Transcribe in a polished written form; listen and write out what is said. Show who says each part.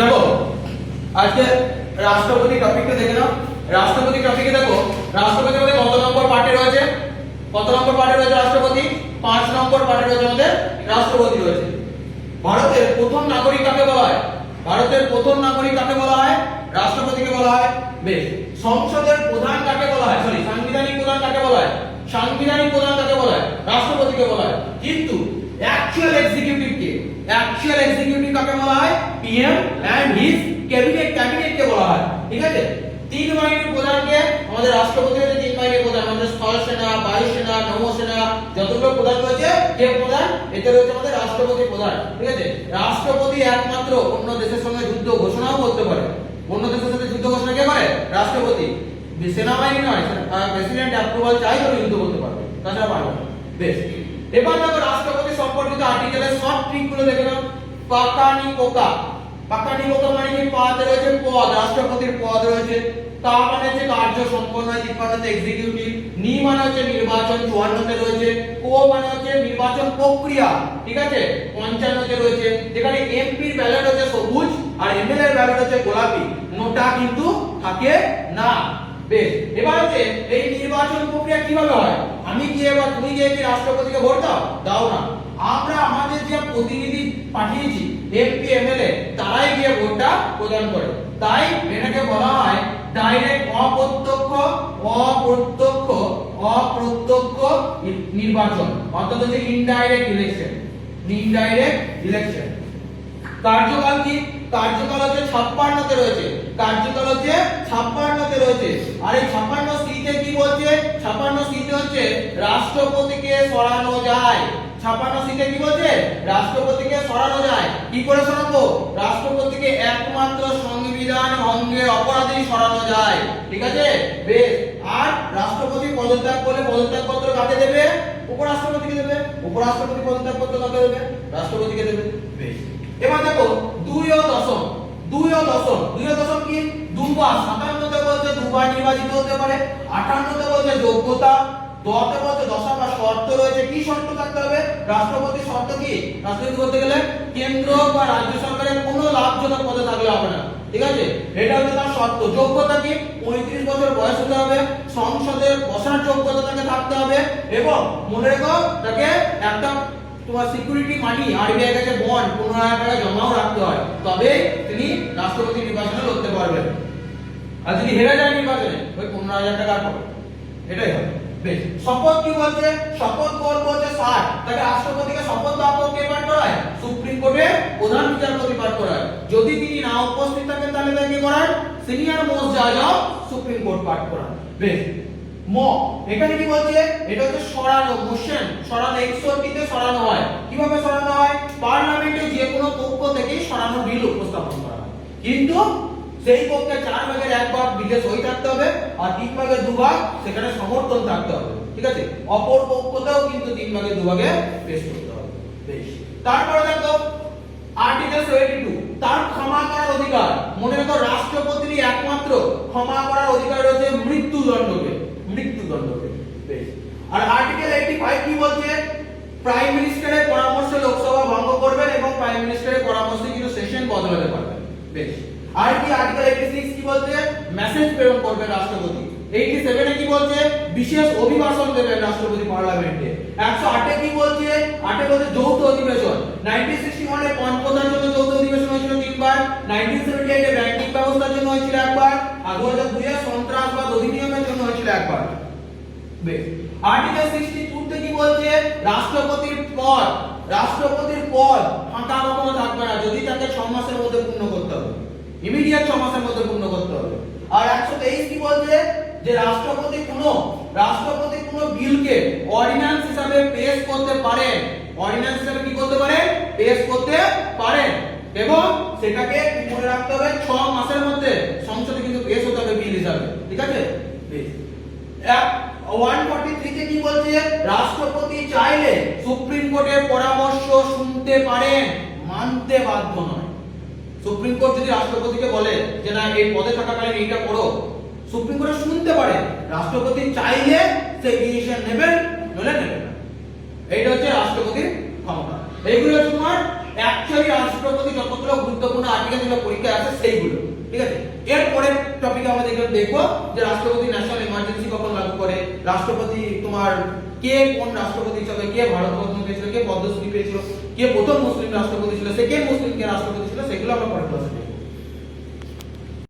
Speaker 1: দেখো আজকে রাষ্ট্রপতি টপিকটা দেখে নাও। রাষ্ট্রপতি টপিকে দেখো রাষ্ট্রপতির মধ্যে কত নম্বর পার্টে রয়েছে? কত নম্বর পার্টে রয়েছে রাষ্ট্রপতি? 5 নম্বর পার্টে রয়েছে আমাদের রাষ্ট্রপতি রয়েছে। ভারতের প্রথম নাগরিক কাকে বলা হয়? ভারতের প্রথম নাগরিক কাকে বলা হয়? রাষ্ট্রপতিকে বলা হয়। বেশ, সংসদের প্রধান কাকে বলা হয়? সরি, সাংবিধানিক প্রধান কাকে বলা হয়? সাংবিধানিক প্রধান কাকে বলা হয়? রাষ্ট্রপতিকে বলা হয়। কিন্তু অ্যাকচুয়াল এক্সিকিউটিভ কাকে বলা হয়? পিএম এন্ড হিজ ক্যাবিনেটকে বলা হয়। ঠিক আছে, তিন বাহিনীর প্রধানকে আমাদের রাষ্ট্রপতি হচ্ছে তিন বাহিনীর প্রধান। আমাদের স্থল সেনা, বায়ু সেনা, নৌসেনা যতগুলো প্রধান রয়েছে কে প্রধান? এটা রয়েছে আমাদের রাষ্ট্রপতি প্রধান। ঠিক আছে, রাষ্ট্রপতি একমাত্র অন্য দেশের সঙ্গে যুদ্ধ ঘোষণাও করতে পারে। অন্য দেশের সাথে যুদ্ধ ঘোষণা কে করে? রাষ্ট্রপতি। সেনাবাহিনী নয়, প্রেসিডেন্ট অ্যাপ্রুভাল চাই তবে যুদ্ধ করতে পারবে, তাছাড়া পারবে না। বেশ, এবার দেখো রাষ্ট্রপতি সম্পর্কিত আর্টিকেলের শর্ট ট্রিক গুলো দেখে নাও। পাকানিকোকা মানে কি? পদ রয়েছে, পদ, রাষ্ট্রপতির পদ রয়েছে। কা মানে হচ্ছে কার্য সম্পন্ন হয়, 53 এক্সিকিউটিভ। নি মানে হচ্ছে নির্বাচন, 54 তে রয়েছে। কো মানে হচ্ছে নির্বাচন প্রক্রিয়া, ঠিক আছে, 55 তে রয়েছে। যেখানে এমপির ব্যালট হচ্ছে সবুজ আর এমএলএ এর ব্যালট হচ্ছে গোলাপি, নোটা কিন্তু থাকে না। বেশ, এবার হচ্ছে এই নির্বাচন প্রক্রিয়া কিভাবে হয়? আমি গিয়ে বা তুমি গিয়ে কি রাষ্ট্রপতিকে ভোট দাও না। আমরা আমাদের যে প্রতিনিধি পাঠিয়েছি এমপি এমএলএ, তারাই গিয়ে ভোটটা প্রদান করে। তাই এটাকে বলা হয় ডাইরেক্ট অপ্রত্যক্ষ নির্বাচন, অর্থাৎ হচ্ছে ইনডাইরেক্ট ইলেকশন। কার্যকাল কি? কার্যকাল হচ্ছে 56 তে রয়েছে। কার্যকাল হচ্ছে 56 তে রয়েছে। আর এই 56 সি তে কি বলছে? 56 সি তে হচ্ছে রাষ্ট্রপতিকে সরানো যায়। 56 সি তে কি বলছে? রাষ্ট্রপতিকে সরানো যায়। কি করে সরাবো? রাষ্ট্রপতিকে একমাত্র সংবিধান ভঙ্গের অপরাধী সরানো যায়। ঠিক আছে, বেশ। আর রাষ্ট্রপতি পদত্যাগ করলে পদত্যাগ পত্র কাকে দেবে? উপরাষ্ট্রপতিকে দেবে। উপরাষ্ট্রপতি পদত্যাগ পত্র কাকে দেবে? রাষ্ট্রপতিকে দেবে। বেশ, এবার দেখো 2 ও দশম কি? দুবার। 57 তে বলছে দুবার নির্বাচিত হতে পারে। 58 তে বলছে যোগ্যতা। 10 তে বলছে দশা বা শর্ত রয়েছে। কি শর্ত থাকতে হবে? রাষ্ট্রপতির শর্ত কি? রাষ্ট্রপতি করতে গেলে কেন্দ্র বা রাজ্য সরকারের কোনো লাভজনক পদে থাকলে হবে না। ঠিক আছে, এটা হচ্ছে তার শর্ত। যোগ্যতা কি? 35 বছর বয়স হতে হবে, সংসদে বসার যোগ্যতা তাকে থাকতে হবে, এবং মনে রেখো তাকে একটা তোমার সিকিউরিটি মানি আরবিআই কাছে বন্ড 15,000 টাকা জমাও রাখতে হয়, তবে তিনি রাষ্ট্রপতি নির্বাচনে লড়তে পারবেন। আর যদি হেরে যায় নির্বাচনে, ওই 15,000 টাকা পাবে, এটাই হবে। বেশ, শপথ কি বলছে? শপথ বলছে 60। তাকে রাষ্ট্রপতিকে শপথ বাক্য কে পাঠ করায়? সুপ্রিম কোর্টের প্রধান বিচারপতি পাঠ করায়। যদি তিনি না উপস্থিত থাকেন তাহলে তাকে কি করায়? সিনিয়র মোস্ট জাজ অফ সুপ্রিম কোর্ট পাঠ করায়। বেশ, এখানে কি বলছে? এটা হচ্ছে সরানো, মোশন সরানো। 61 তে সরানো হয়। কিভাবে সরানো হয়? পার্লামেন্টে যে কোনো পক্ষ থেকে সরানো বিল উপস্থাপন করা হয়, কিন্তু সেই পক্ষে 4 ভাগের 1 ভাগ বিলে সই থাকতে হবে, আর 3 ভাগের 2 ভাগ সেখানে সমর্থন থাকতে হবে। ঠিক আছে, অপর পক্ষতেও কিন্তু 3 ভাগের 2 ভাগে পেশ করতে হবে। বেশ, তারপরে দেখো আর্টিকেল 72, তার ক্ষমা করার অধিকার। মনে রাখো রাষ্ট্রপতির একমাত্র ক্ষমা করার অধিকার রয়েছে মৃত্যুদণ্ডকে। বেশ, আর আর্টিকেল 85 কি বলছে? প্রাইম মিনিস্টারের পরামর্শে লোকসভা ভঙ্গ করবেন এবং প্রাইম মিনিস্টারের পরামর্শে কিন্তু সেশন বদলাতে পারবেন। বেশ, আর কি আর্টিকেল 86 কি বলছে? মেসেজ প্রেরণ করবেন রাষ্ট্রপতি। 87 এ কি বলছে? বিশেষ অভিভাষণ দেবেন রাষ্ট্রপতি পার্লামেন্টে। 108 এ কি বলছে? 8 এ বলছে যৌথ অধিবেশন। 1961 এ পঞ্চপ্রধান জন্য যৌথ অধিবেশন হয়েছিল 3 বার। 1978 এ ব্যাংকিং ব্যবস্থার জন্য হয়েছিল 1 বার। আর 2002 এ সন্ত্রাসবাদ অধিনিয়মের জন্য হয়েছিল 1 বার। বেশ, আর্টিকেল 62 তে কি বলছে? রাষ্ট্রপতির পদ ফাঁকা কখনো থাকবে না, যদি তাকে 6 মাসের মধ্যে পূর্ণ করতে হবে, ইমিডিয়েট 6 মাসের মধ্যে পূর্ণ করতে হবে। আর 123 কি বলছে? যে রাষ্ট্রপতি কোনো বিলকে অর্ডিন্যান্স হিসাবে পেশ করতে পারেন। অর্ডিন্যান্স হিসাবে কি করতে পারেন? পেশ করতে পারেন, এবং সেটাকে কি মনে রাখতে হবে? 6 মাসের মধ্যে সংসদে কিন্তু পেশ হতে হবে বিল হিসাবে। ঠিক আছে, বেশ। 143 তে কি বলছে? রাষ্ট্রপতি চাইলে সুপ্রিম কোর্টের পরামর্শ শুনতে পারেন, মানতে বাধ্য নয়। সুপ্রিম কোর্ট যদি রাষ্ট্রপতিকে বলে যে না এই পদে থাকাকালীন এইটা করো, সুপ্রিম কোর্ট শুনতে পারে। রাষ্ট্রপতি চাইলে সেই ডিসিশন নেবেন, নলে নেবেন না। এইটা হচ্ছে রাষ্ট্রপতির ক্ষমতা। এইগুলো তোমার অ্যাকচুয়ালি রাষ্ট্রপতি যতগুলো গুরুত্বপূর্ণ গুরুত্বপূর্ণ আর্টিকেল যেগুলো পরীক্ষায় আসে সেইগুলো, ঠিক আছে। এর পরের টপিকে আমরা দেখবো যে রাষ্ট্রপতি ন্যাশনাল ইমার্জেন্সি কখন লাগু করে, রাষ্ট্রপতি তোমার কে কোন রাষ্ট্রপতি হিসেবে, কে ভারতরত্ন পেয়েছিল, কে পদ্মশ্রী পেয়েছিল, কে প্রথম মুসলিম রাষ্ট্রপতি ছিল, সেকেন্ড মুসলিম কে রাষ্ট্রপতি ছিল, সেগুলো আমরা পরের ক্লাসে